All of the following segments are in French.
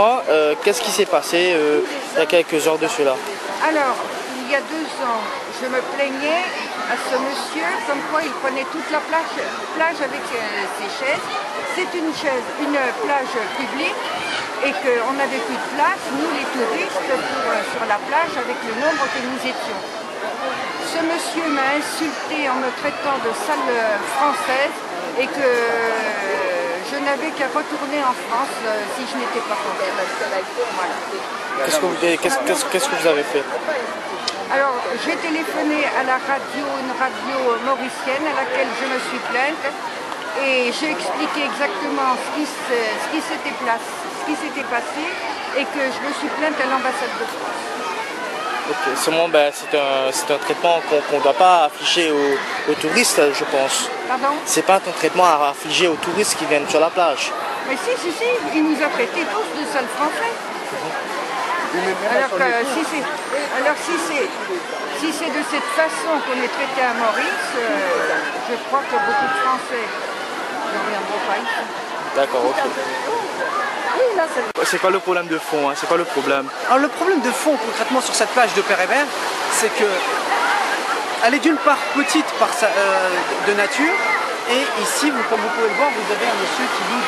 comprends, qu'est-ce qui s'est passé il y a quelques heures de cela? Alors, il y a 2 ans, je me plaignais à ce monsieur comme quoi il prenait toute la plage avec ses chaises. C'est une plage publique et qu'on n'avait plus de place, nous les touristes, sur la plage avec le nombre que nous étions. Ce monsieur m'a insulté en me traitant de sale française et que je n'avais qu'à retourner en France si je n'étais pas contente. Voilà. Qu'est-ce que vous avez fait? Alors, j'ai téléphoné à la radio, une radio mauricienne à laquelle je me suis plainte et j'ai expliqué exactement ce qui s'était passé et que je me suis plainte à l'ambassade de France. Ok, seulement c'est un traitement qu'on ne doit pas afficher aux touristes, je pense. Pardon? C'est pas un traitement à affliger aux touristes qui viennent sur la plage. Mais si, il nous a traités tous de sales français. Alors si c'est de cette façon qu'on est traité à Maurice, je crois que beaucoup de Français ne reviendront pas ici. D'accord, ok. C'est quoi le problème de fond, hein? C'est quoi le problème? Alors le problème de fond concrètement sur cette plage de Père-Hébert, c'est que elle est d'une part petite de nature, et ici, comme vous pouvez le voir, vous avez un monsieur qui loue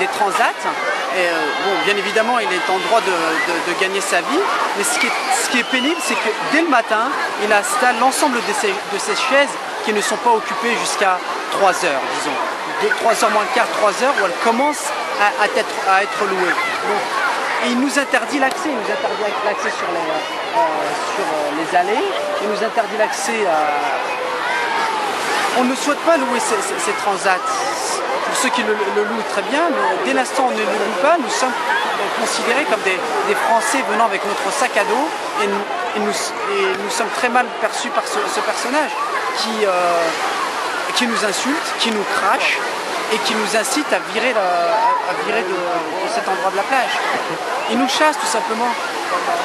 des transats. Et bon, bien évidemment, il est en droit de gagner sa vie, mais ce qui est pénible, c'est que dès le matin, il installe l'ensemble de ces chaises qui ne sont pas occupées jusqu'à 3 heures, disons. De 3 heures moins le quart, 3 heures, où elles commencent à être louées. Donc, et il nous interdit l'accès, sur les allées, il nous interdit l'accès à... On ne souhaite pas louer ces transats. Pour ceux qui le louent très bien, mais dès l'instant où on ne le loue pas, nous sommes considérés comme des Français venant avec notre sac à dos, et nous sommes très mal perçus par ce personnage qui nous insulte, qui nous crache et qui nous incite à virer de cet endroit de la plage. Il nous chasse tout simplement.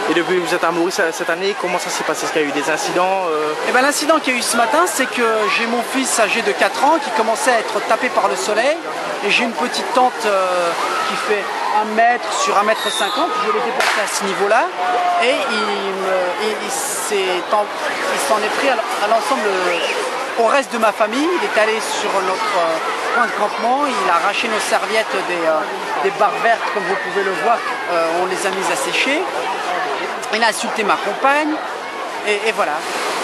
Et depuis que vous êtes à Maurice cette année, comment ça s'est passé? Est-ce qu'il y a eu des incidents? Eh ben, l'incident qu'il y a eu ce matin, c'est que j'ai mon fils âgé de 4 ans qui commençait à être tapé par le soleil, et j'ai une petite tente qui fait 1 mètre sur 1,50 m. Je l'ai déplacé à ce niveau-là, et il s'en est pris à l'ensemble, au reste de ma famille. Il est allé sur notre point de campement, il a arraché nos serviettes des barres vertes, comme vous pouvez le voir, on les a mises à sécher. Il a insulté ma compagne, et voilà.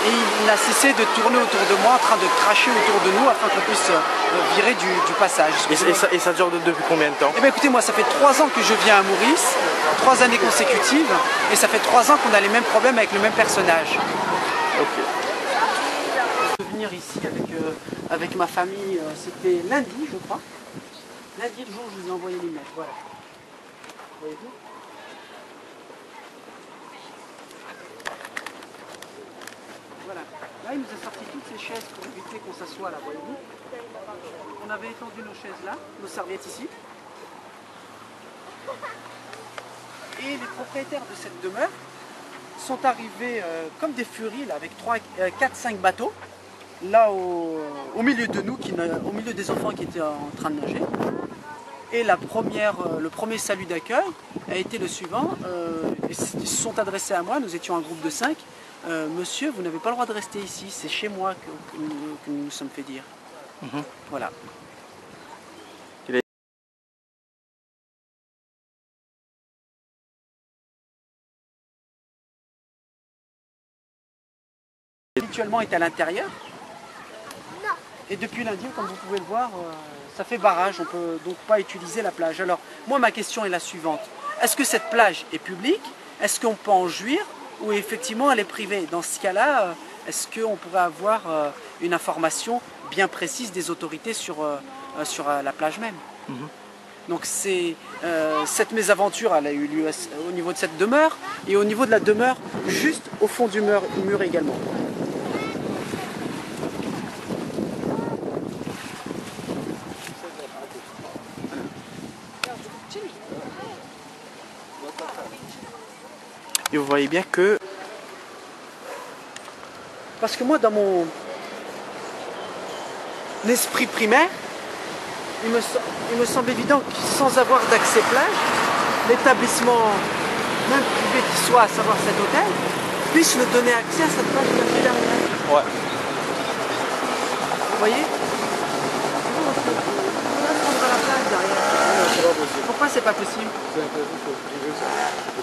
Et il n'a cessé de tourner autour de moi en train de cracher autour de nous afin qu'on puisse virer du passage. Et ça dure depuis combien de temps? Eh bien écoutez, moi ça fait 3 ans que je viens à Maurice, 3 années consécutives, et ça fait 3 ans qu'on a les mêmes problèmes avec le même personnage. Ok. Venir ici avec ma famille, c'était lundi je crois. Lundi, le jour où je vous ai envoyé l'image, voilà. Voyez-vous? Voilà. Là, il nous a sorti toutes ces chaises pour éviter qu'on s'assoie là, voyez-vous? On avait étendu nos chaises là, nos serviettes ici. Et les propriétaires de cette demeure sont arrivés comme des furies là, avec 4-5 bateaux, là au milieu de nous, au milieu des enfants qui étaient en train de nager. Et le premier salut d'accueil a été le suivant. Ils se sont adressés à moi, nous étions un groupe de 5. Monsieur, vous n'avez pas le droit de rester ici, c'est chez moi que nous nous sommes fait dire. Voilà. Habituellement est à l'intérieur. Et depuis lundi, comme vous pouvez le voir, ça fait barrage, on ne peut donc pas utiliser la plage. Alors, moi, ma question est la suivante. Est-ce que cette plage est publique? Est-ce qu'on peut en jouir? Ou effectivement, elle est privée? Dans ce cas-là, est-ce qu'on pourrait avoir une information bien précise des autorités sur la plage même? Donc, cette mésaventure, elle a eu lieu au niveau de cette demeure, et au niveau de la demeure, juste au fond du mur également. Et vous voyez bien que... Parce que moi, dans mon esprit primaire, il me semble évident que sans avoir d'accès plage, l'établissement, même privé qui soit, à savoir cet hôtel, puisse me donner accès à cette plage de la derrière. Ouais. Vous voyez? On va prendre la plage derrière. Pourquoi c'est pas possible?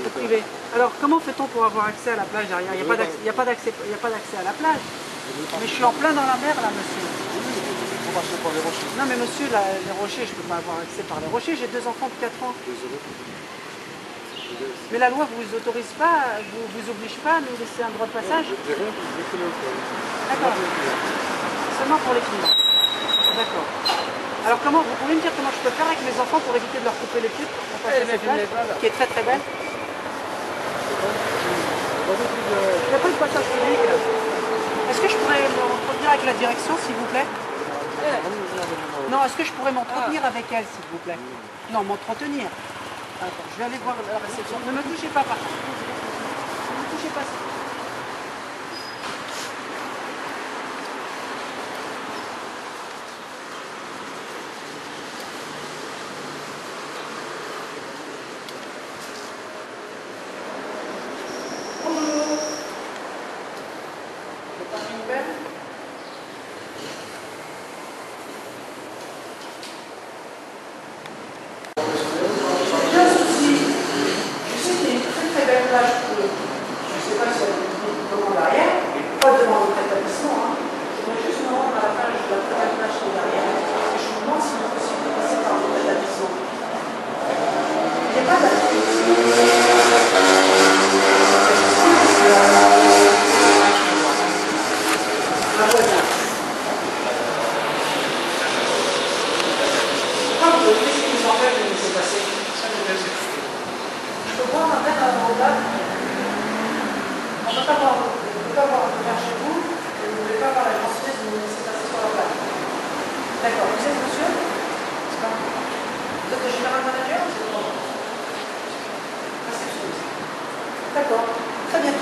C'est privé. Alors comment fait-on pour avoir accès à la plage derrière? Il n'y a pas d'accès à la plage. Mais je suis en plein dans la mer là, monsieur. Non mais monsieur, les rochers, je ne peux pas avoir accès par les rochers, j'ai 2 enfants de 4 ans. Mais la loi vous autorise pas, vous oblige pas à nous laisser un droit de passage? D'accord. Seulement pour les clients. D'accord. Alors comment, vous pouvez me dire comment je peux faire avec mes enfants pour éviter de leur couper les pieds pour passer cette plage, qui est très très belle? Il n'y a pas de passage public. Est-ce que je pourrais m'entretenir avec la direction s'il vous plaît? Non, est-ce que je pourrais m'entretenir avec elle s'il vous plaît? Non, m'entretenir. Attends, je vais aller voir la réception. Ne me touchez pas par contre. Ne me touchez pas. D'accord, vous êtes monsieur? Vous êtes le général manager ou c'est quoi? D'accord, très bien.